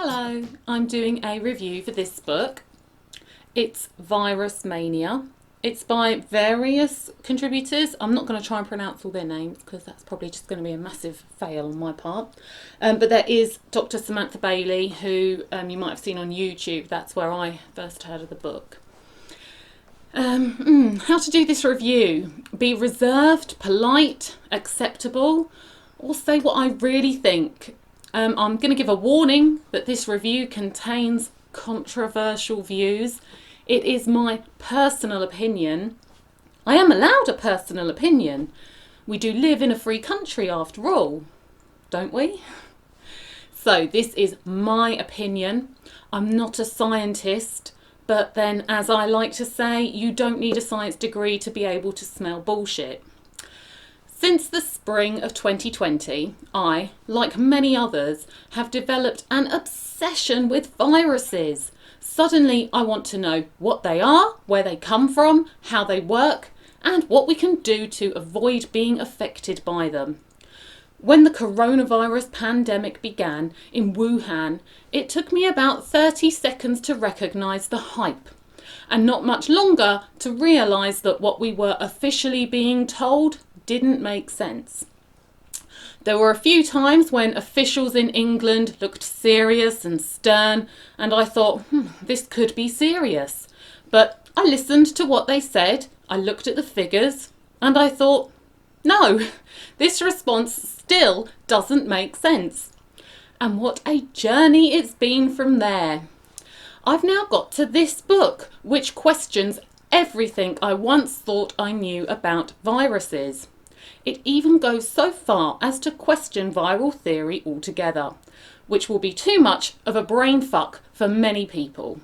Hello, I'm doing a review for this book. It's Virus Mania. It's by various contributors. I'm not going to try and pronounce all their names because that's probably just going to be a massive fail on my part. But there is Dr. Samantha Bailey, who you might have seen on YouTube. That's where I first heard of the book. How to do this review? Be reserved, polite, acceptable, or say what I really think. I'm going to give a warning that this review contains controversial views. It is my personal opinion. I am allowed a personal opinion. We do live in a free country after all, don't we? So this is my opinion. I'm not a scientist, but then, as I like to say, you don't need a science degree to be able to smell bullshit. Since the spring of 2020, I, like many others, have developed an obsession with viruses. Suddenly I want to know what they are, where they come from, how they work, and what we can do to avoid being affected by them. When the coronavirus pandemic began in Wuhan, it took me about 30 seconds to recognise the hype, and not much longer to realise that what we were officially being told didn't make sense. There were a few times when officials in England looked serious and stern, and I thought, this could be serious. But I listened to what they said, I looked at the figures, and I thought, no, this response still doesn't make sense. And what a journey it's been from there. I've now got to this book, which questions everything I once thought I knew about viruses. It even goes so far as to question viral theory altogether, which will be too much of a brain fuck for many people.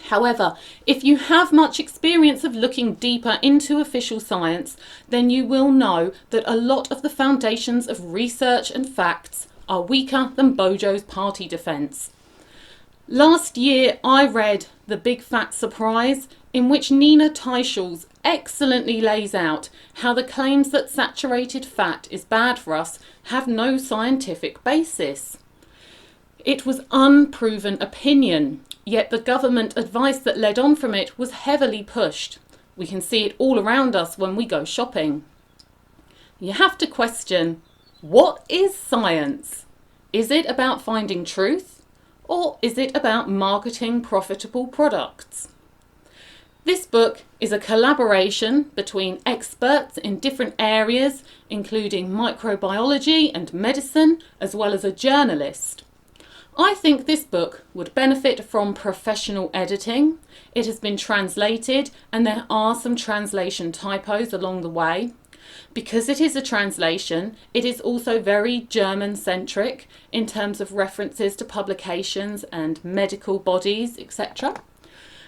However, if you have much experience of looking deeper into official science, then you will know that a lot of the foundations of research and facts are weaker than Bojo's party defence. Last year I read The Big Fat Surprise, in which Nina Teicholz excellently lays out how the claims that saturated fat is bad for us have no scientific basis. It was unproven opinion, yet the government advice that led on from it was heavily pushed. We can see it all around us when we go shopping. You have to question, what is science? Is it about finding truth? Or is it about marketing profitable products? This book is a collaboration between experts in different areas, including microbiology and medicine, as well as a journalist. I think this book would benefit from professional editing. It has been translated and there are some translation typos along the way. Because it is a translation, it is also very German-centric in terms of references to publications and medical bodies, etc.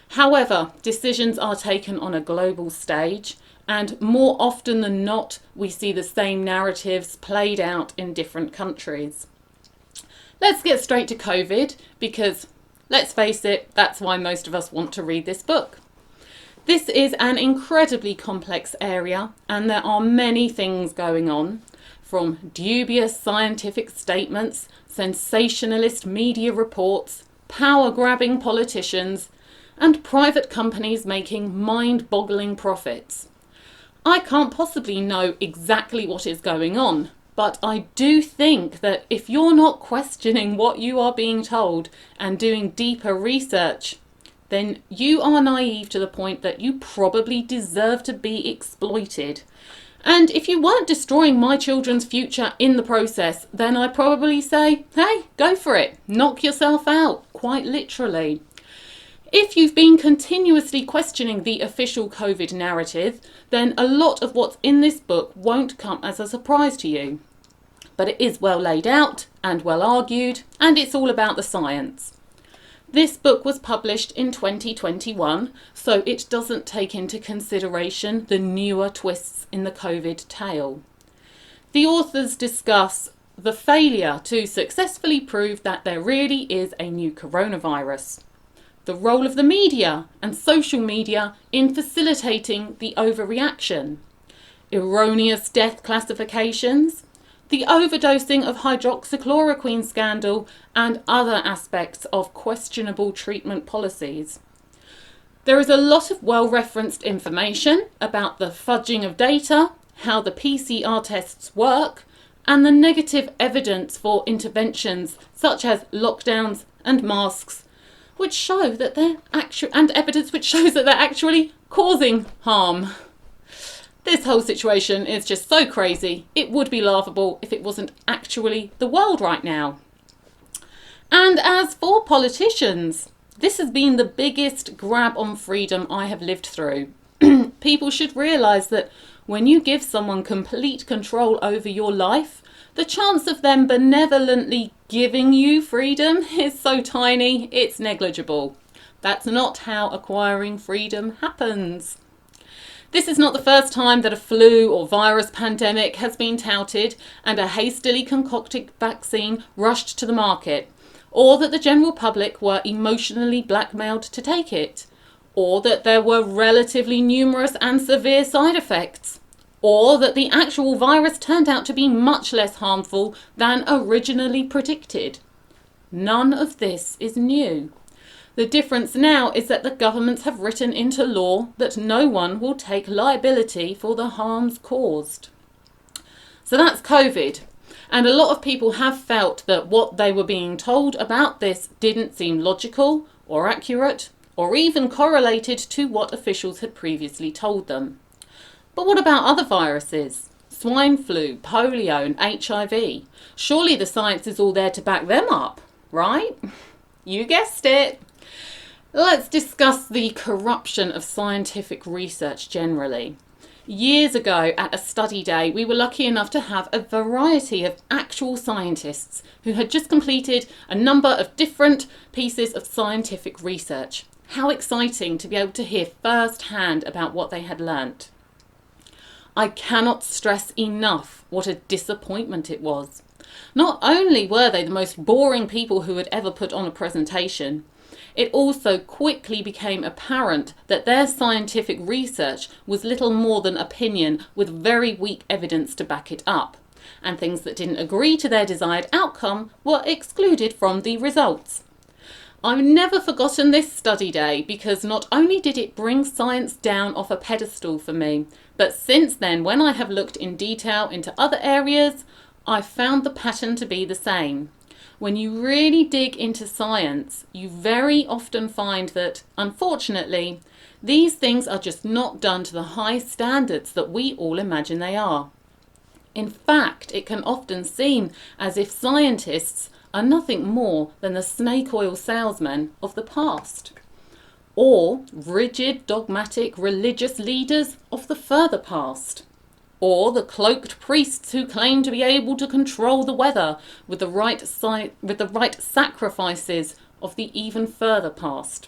However, decisions are taken on a global stage, and more often than not, we see the same narratives played out in different countries. Let's get straight to COVID, because, let's face it, that's why most of us want to read this book. This is an incredibly complex area, and there are many things going on, from dubious scientific statements, sensationalist media reports, power-grabbing politicians, and private companies making mind-boggling profits. I can't possibly know exactly what is going on, but I do think that if you're not questioning what you are being told and doing deeper research, then you are naive to the point that you probably deserve to be exploited. And if you weren't destroying my children's future in the process, then I'd probably say, hey, go for it, knock yourself out, quite literally. If you've been continuously questioning the official COVID narrative, then a lot of what's in this book won't come as a surprise to you. But it is well laid out and well argued, and it's all about the science. This book was published in 2021, so it doesn't take into consideration the newer twists in the COVID tale. The authors discuss the failure to successfully prove that there really is a new coronavirus, the role of the media and social media in facilitating the overreaction, erroneous death classifications, the overdosing of hydroxychloroquine scandal, and other aspects of questionable treatment policies. There is a lot of well-referenced information about the fudging of data, how the PCR tests work, and the negative evidence for interventions such as lockdowns and masks, which show that evidence which shows that they're actually causing harm. This whole situation is just so crazy, it would be laughable if it wasn't actually the world right now. And as for politicians, this has been the biggest grab on freedom I have lived through. People should realise that when you give someone complete control over your life, the chance of them benevolently giving you freedom is so tiny, it's negligible. That's not how acquiring freedom happens. This is not the first time that a flu or virus pandemic has been touted and a hastily concocted vaccine rushed to the market, or that the general public were emotionally blackmailed to take it, or that there were relatively numerous and severe side effects, or that the actual virus turned out to be much less harmful than originally predicted. None of this is new. The difference now is that the governments have written into law that no one will take liability for the harms caused. So that's COVID. And a lot of people have felt that what they were being told about this didn't seem logical or accurate or even correlated to what officials had previously told them. But what about other viruses? Swine flu, polio and HIV. Surely the science is all there to back them up, right? You guessed it. Let's discuss the corruption of scientific research generally. Years ago at a study day, we were lucky enough to have a variety of actual scientists who had just completed a number of different pieces of scientific research. How exciting to be able to hear firsthand about what they had learnt. I cannot stress enough what a disappointment it was. Not only were they the most boring people who had ever put on a presentation, it also quickly became apparent that their scientific research was little more than opinion with very weak evidence to back it up, and things that didn't agree to their desired outcome were excluded from the results. I've never forgotten this study day because not only did it bring science down off a pedestal for me, but since then, when I have looked in detail into other areas, I've found the pattern to be the same. When you really dig into science, you very often find that, unfortunately, these things are just not done to the high standards that we all imagine they are. In fact, it can often seem as if scientists are nothing more than the snake oil salesmen of the past, or rigid, dogmatic, religious leaders of the further past, or the cloaked priests who claim to be able to control the weather with the right sacrifices of the even further past.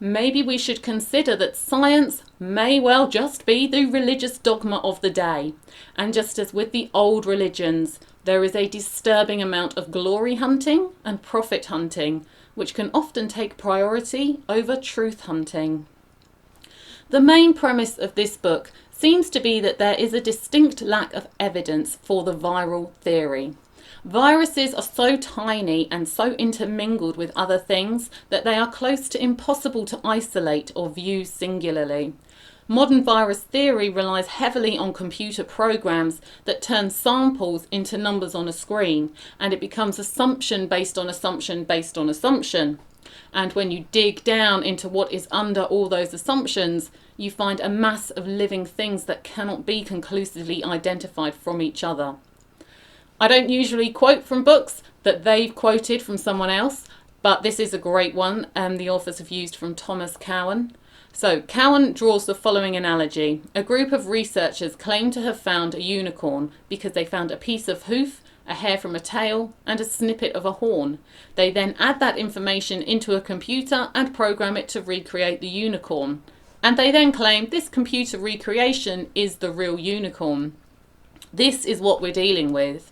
Maybe we should consider that science may well just be the religious dogma of the day, and just as with the old religions, there is a disturbing amount of glory hunting and profit hunting, which can often take priority over truth hunting. The main premise of this book seems to be that there is a distinct lack of evidence for the viral theory. Viruses are so tiny and so intermingled with other things that they are close to impossible to isolate or view singularly. Modern virus theory relies heavily on computer programs that turn samples into numbers on a screen, and it becomes assumption based on assumption based on assumption. And when you dig down into what is under all those assumptions, you find a mass of living things that cannot be conclusively identified from each other. I don't usually quote from books that they've quoted from someone else, but this is a great one the authors have used from Thomas Cowan. So Cowan draws the following analogy. A group of researchers claim to have found a unicorn because they found a piece of hoof, a hair from a tail, and a snippet of a horn. They then add that information into a computer and program it to recreate the unicorn. And they then claim this computer recreation is the real unicorn. This is what we're dealing with.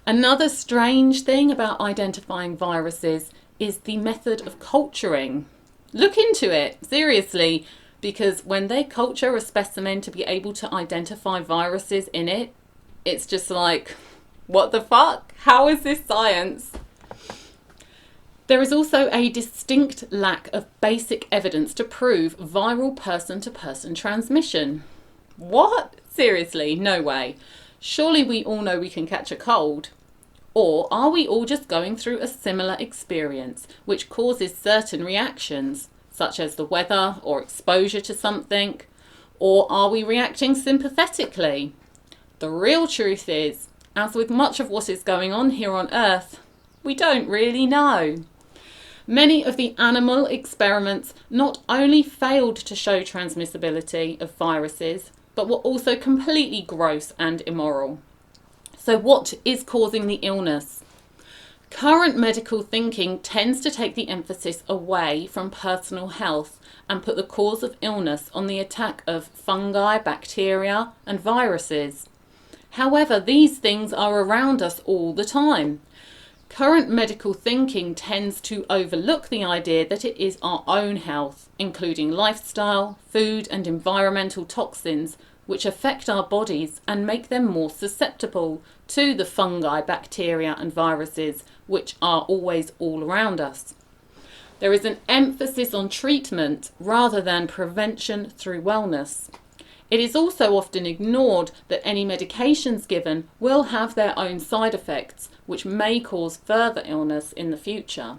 Another strange thing about identifying viruses is the method of culturing. Look into it, seriously, because when they culture a specimen to be able to identify viruses in it, it's just like, What the fuck? How is this science? There is also a distinct lack of basic evidence to prove viral person-to-person transmission. What? Seriously, no way. Surely we all know we can catch a cold. Or are we all just going through a similar experience which causes certain reactions, such as the weather or exposure to something? Or are we reacting sympathetically? The real truth is, as with much of what is going on here on Earth, we don't really know. Many of the animal experiments not only failed to show transmissibility of viruses, but were also completely gross and immoral. So what is causing the illness? Current medical thinking tends to take the emphasis away from personal health and put the cause of illness on the attack of fungi, bacteria, and viruses. However, these things are around us all the time. Current medical thinking tends to overlook the idea that it is our own health, including lifestyle, food, and environmental toxins, which affect our bodies and make them more susceptible to the fungi, bacteria, and viruses, which are always all around us. There is an emphasis on treatment rather than prevention through wellness. It is also often ignored that any medications given will have their own side effects, which may cause further illness in the future.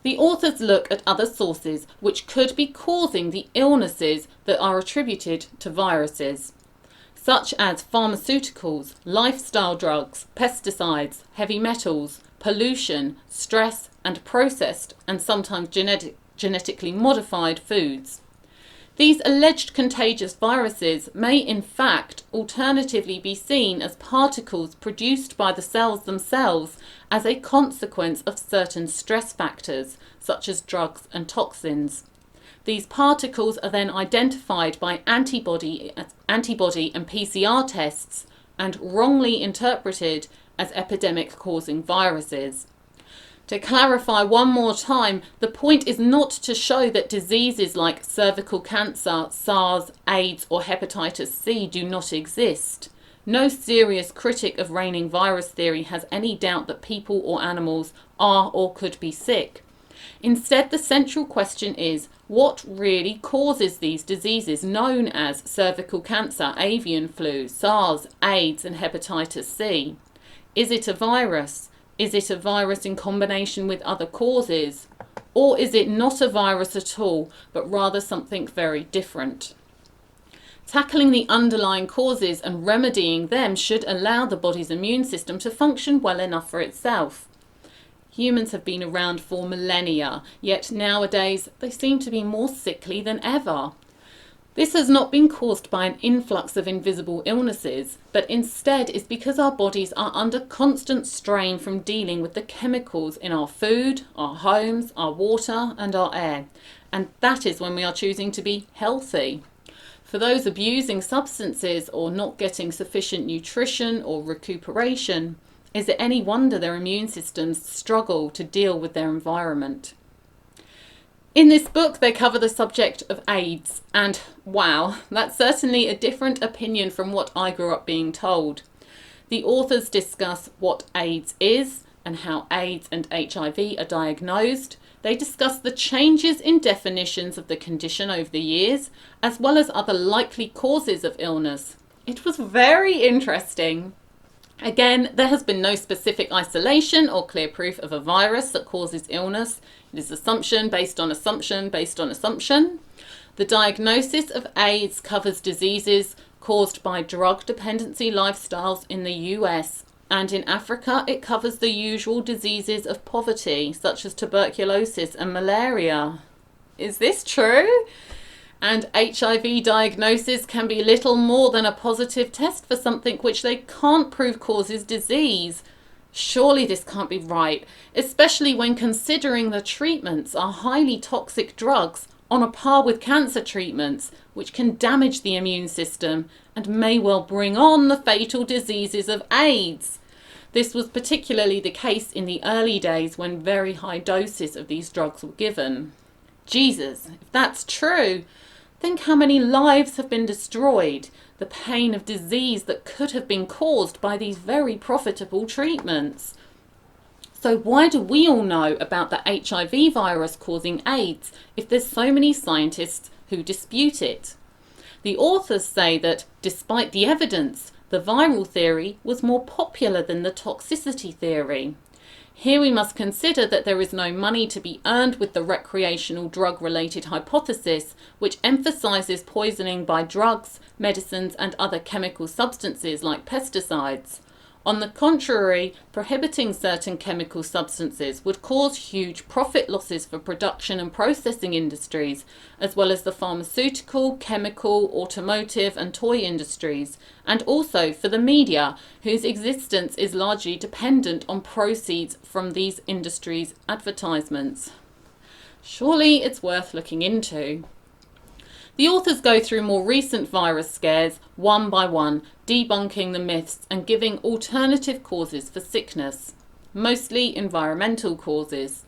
The authors look at other sources which could be causing the illnesses that are attributed to viruses, such as pharmaceuticals, lifestyle drugs, pesticides, heavy metals, pollution, stress, and processed and sometimes genetically modified foods. These alleged contagious viruses may in fact alternatively be seen as particles produced by the cells themselves as a consequence of certain stress factors, such as drugs and toxins. These particles are then identified by antibody and PCR tests and wrongly interpreted as epidemic-causing viruses. To clarify one more time, the point is not to show that diseases like cervical cancer, SARS, AIDS or hepatitis C do not exist. No serious critic of reigning virus theory has any doubt that people or animals are or could be sick. Instead, the central question is, what really causes these diseases known as cervical cancer, avian flu, SARS, AIDS and hepatitis C? Is it a virus? Is it a virus in combination with other causes? Or is it not a virus at all, but rather something very different? Tackling the underlying causes and remedying them should allow the body's immune system to function well enough for itself. Humans have been around for millennia, yet nowadays they seem to be more sickly than ever. This has not been caused by an influx of invisible illnesses, but instead is because our bodies are under constant strain from dealing with the chemicals in our food, our homes, our water and our air. And that is when we are choosing to be healthy. For those abusing substances or not getting sufficient nutrition or recuperation, is it any wonder their immune systems struggle to deal with their environment? In this book, they cover the subject of AIDS, and wow, that's certainly a different opinion from what I grew up being told. The authors discuss what AIDS is and how AIDS and HIV are diagnosed. They discuss the changes in definitions of the condition over the years, as well as other likely causes of illness. It was very interesting. Again, there has been no specific isolation or clear proof of a virus that causes illness. It is assumption based on assumption based on assumption. The diagnosis of AIDS covers diseases caused by drug dependency lifestyles in the US, and in Africa it covers the usual diseases of poverty, such as tuberculosis and malaria. Is this true? And HIV diagnosis can be little more than a positive test for something which they can't prove causes disease. Surely this can't be right, especially when considering the treatments are highly toxic drugs on a par with cancer treatments, which can damage the immune system and may well bring on the fatal diseases of AIDS. This was particularly the case in the early days when very high doses of these drugs were given. Jesus, if that's true, think how many lives have been destroyed. the pain of disease that could have been caused by these very profitable treatments. So why do we all know about the HIV virus causing AIDS if there's so many scientists who dispute it? The authors say that, despite the evidence, the viral theory was more popular than the toxicity theory. Here we must consider that there is no money to be earned with the recreational drug-related hypothesis, which emphasises poisoning by drugs, medicines and other chemical substances like pesticides. On the contrary, prohibiting certain chemical substances would cause huge profit losses for production and processing industries, as well as the pharmaceutical, chemical, automotive and toy industries, and also for the media, whose existence is largely dependent on proceeds from these industries' advertisements. Surely it's worth looking into. The authors go through more recent virus scares one by one, debunking the myths and giving alternative causes for sickness, mostly environmental causes.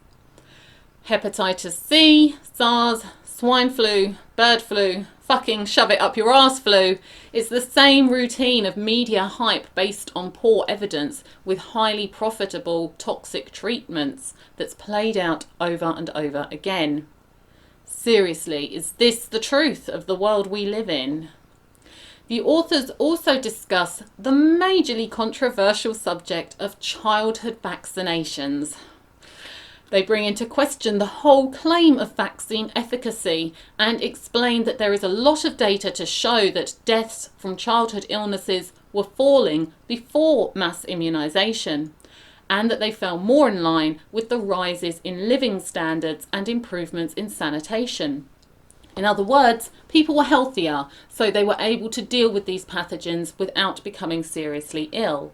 Hepatitis C, SARS, swine flu, bird flu, fucking shove it up your arse flu. It's the same routine of media hype based on poor evidence with highly profitable toxic treatments that's played out over and over again. Seriously, is this the truth of the world we live in? The authors also discuss the majorly controversial subject of childhood vaccinations. They bring into question the whole claim of vaccine efficacy and explain that there is a lot of data to show that deaths from childhood illnesses were falling before mass immunisation, and that they fell more in line with the rises in living standards and improvements in sanitation. In other words, people were healthier, so they were able to deal with these pathogens without becoming seriously ill.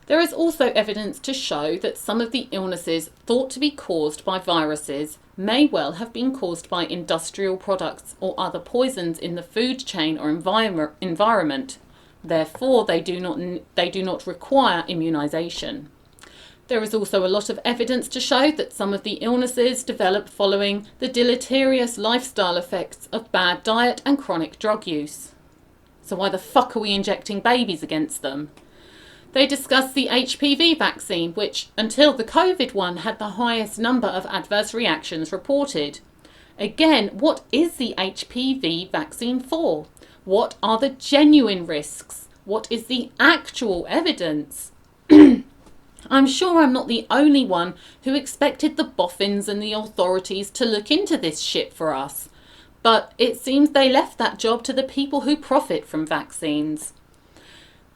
There is also evidence to show that some of the illnesses thought to be caused by viruses may well have been caused by industrial products or other poisons in the food chain or environment. Therefore, they do not require immunisation. There is also a lot of evidence to show that some of the illnesses developed following the deleterious lifestyle effects of bad diet and chronic drug use. So why the fuck are we injecting babies against them? They discuss the HPV vaccine, which, until the COVID one, had the highest number of adverse reactions reported. Again, what is the HPV vaccine for? What are the genuine risks? What is the actual evidence? I'm sure I'm not the only one who expected the boffins and the authorities to look into this shit for us. But it seems they left that job to the people who profit from vaccines.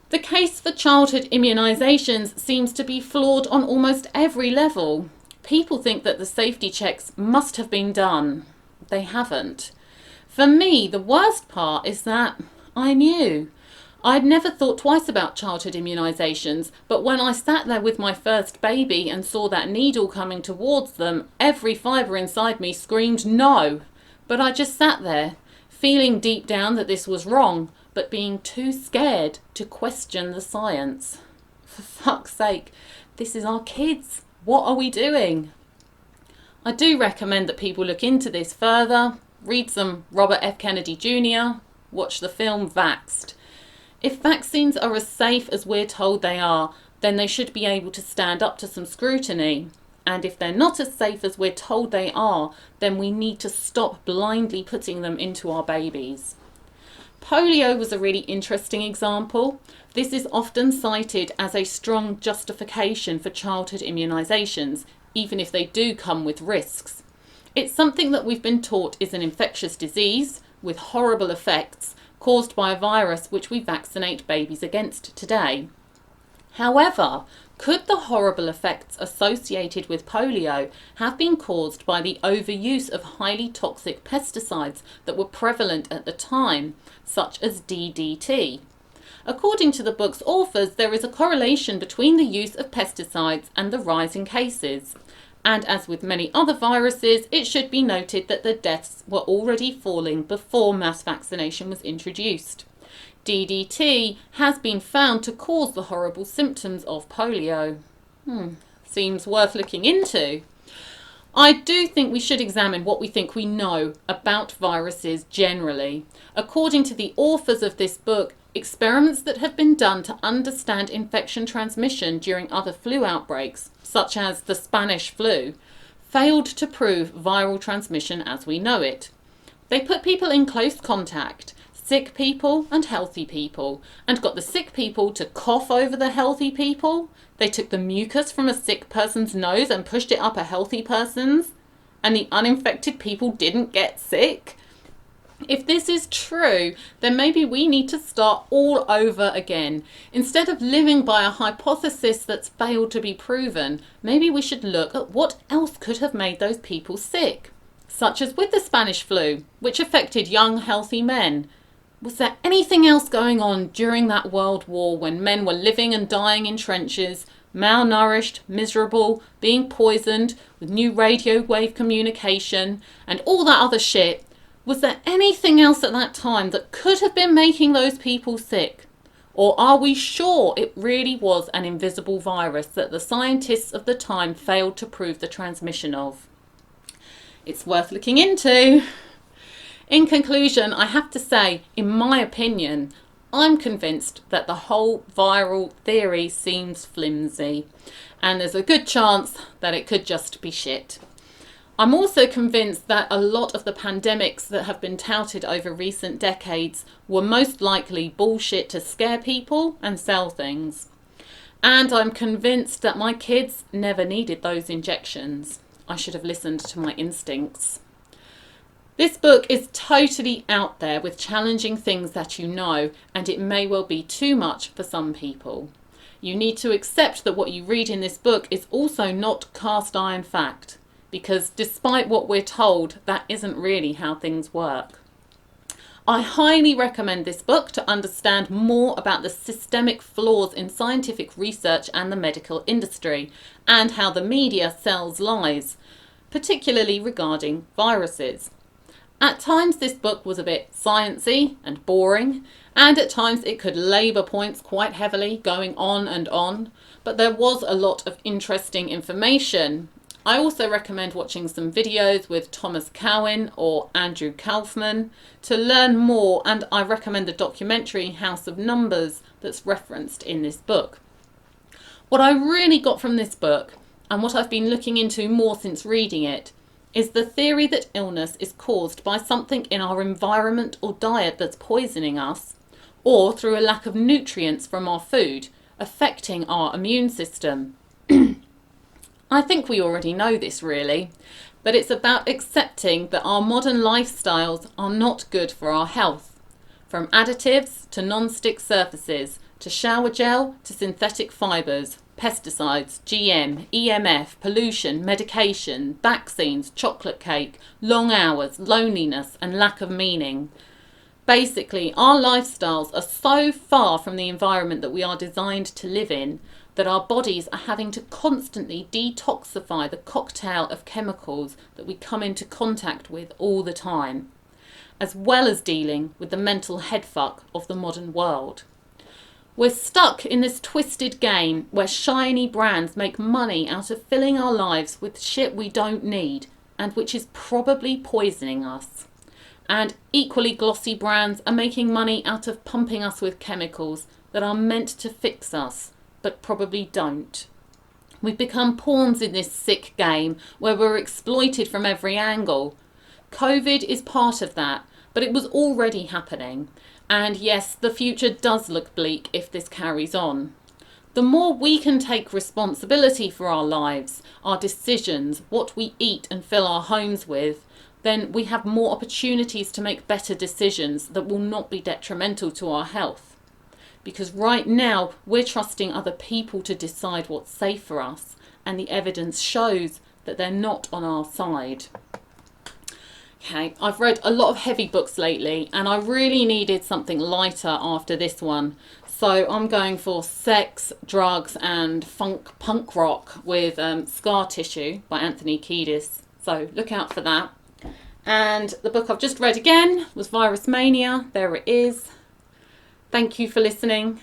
The case for childhood immunisations seems to be flawed on almost every level. People think that the safety checks must have been done. They haven't. For me, the worst part is that I knew. I'd never thought twice about childhood immunisations, but when I sat there with my first baby and saw that needle coming towards them, every fibre inside me screamed no. But I just sat there, feeling deep down that this was wrong, but being too scared to question the science. For fuck's sake, this is our kids. What are we doing? I do recommend that people look into this further, read some Robert F. Kennedy Jr., watch the film Vaxxed. If vaccines are as safe as we're told they are, then they should be able to stand up to some scrutiny. And if they're not as safe as we're told they are, then we need to stop blindly putting them into our babies. Polio was a really interesting example. This is often cited as a strong justification for childhood immunisations, even if they do come with risks. It's something that we've been taught is an infectious disease with horrible effects caused by a virus which we vaccinate babies against today. However, could the horrible effects associated with polio have been caused by the overuse of highly toxic pesticides that were prevalent at the time, such as DDT? According to the book's authors, there is a correlation between the use of pesticides and the rise in cases. And as with many other viruses, it should be noted that the deaths were already falling before mass vaccination was introduced. DDT has been found to cause the horrible symptoms of polio. Seems worth looking into. I do think we should examine what we think we know about viruses generally. According to the authors of this book, experiments that have been done to understand infection transmission during other flu outbreaks, such as the Spanish flu, failed to prove viral transmission as we know it. They put people in close contact, sick people and healthy people, and got the sick people to cough over the healthy people. They took the mucus from a sick person's nose and pushed it up a healthy person's, and the uninfected people didn't get sick. If this is true, then maybe we need to start all over again. Instead of living by a hypothesis that's failed to be proven, maybe we should look at what else could have made those people sick. Such as with the Spanish flu, which affected young, healthy men. Was there anything else going on during that World War when men were living and dying in trenches, malnourished, miserable, being poisoned with new radio wave communication and all that other shit? Was there anything else at that time that could have been making those people sick? Or are we sure it really was an invisible virus that the scientists of the time failed to prove the transmission of? It's worth looking into. In conclusion, I have to say, in my opinion, I'm convinced that the whole viral theory seems flimsy, and there's a good chance that it could just be shit. I'm also convinced that a lot of the pandemics that have been touted over recent decades were most likely bullshit to scare people and sell things. And I'm convinced that my kids never needed those injections. I should have listened to my instincts. This book is totally out there with challenging things that you know, and it may well be too much for some people. You need to accept that what you read in this book is also not cast iron fact, because despite what we're told, that isn't really how things work. I highly recommend this book to understand more about the systemic flaws in scientific research and the medical industry, and how the media sells lies, particularly regarding viruses. At times this book was a bit sciencey and boring, and at times it could labour points quite heavily, going on and on, but there was a lot of interesting information. I also recommend watching some videos with Thomas Cowan or Andrew Kaufman to learn more, and I recommend the documentary House of Numbers that's referenced in this book. What I really got from this book, and what I've been looking into more since reading it, is the theory that illness is caused by something in our environment or diet that's poisoning us, or through a lack of nutrients from our food, affecting our immune system. I think we already know this really, but it's about accepting that our modern lifestyles are not good for our health. From additives to non-stick surfaces, to shower gel to synthetic fibres, pesticides, GM, EMF, pollution, medication, vaccines, chocolate cake, long hours, loneliness and lack of meaning. Basically, our lifestyles are so far from the environment that we are designed to live in that our bodies are having to constantly detoxify the cocktail of chemicals that we come into contact with all the time, as well as dealing with the mental headfuck of the modern world. We're stuck in this twisted game where shiny brands make money out of filling our lives with shit we don't need and which is probably poisoning us. And equally glossy brands are making money out of pumping us with chemicals that are meant to fix us, but probably don't. We've become pawns in this sick game where we're exploited from every angle. COVID is part of that, but it was already happening. And yes, the future does look bleak if this carries on. The more we can take responsibility for our lives, our decisions, what we eat and fill our homes with, then we have more opportunities to make better decisions that will not be detrimental to our health. Because right now, we're trusting other people to decide what's safe for us, and the evidence shows that they're not on our side. Okay, I've read a lot of heavy books lately, and I really needed something lighter after this one. So I'm going for sex, drugs, and punk rock with Scar Tissue by Anthony Kiedis. So look out for that. And the book I've just read again was Virus Mania. There it is. Thank you for listening.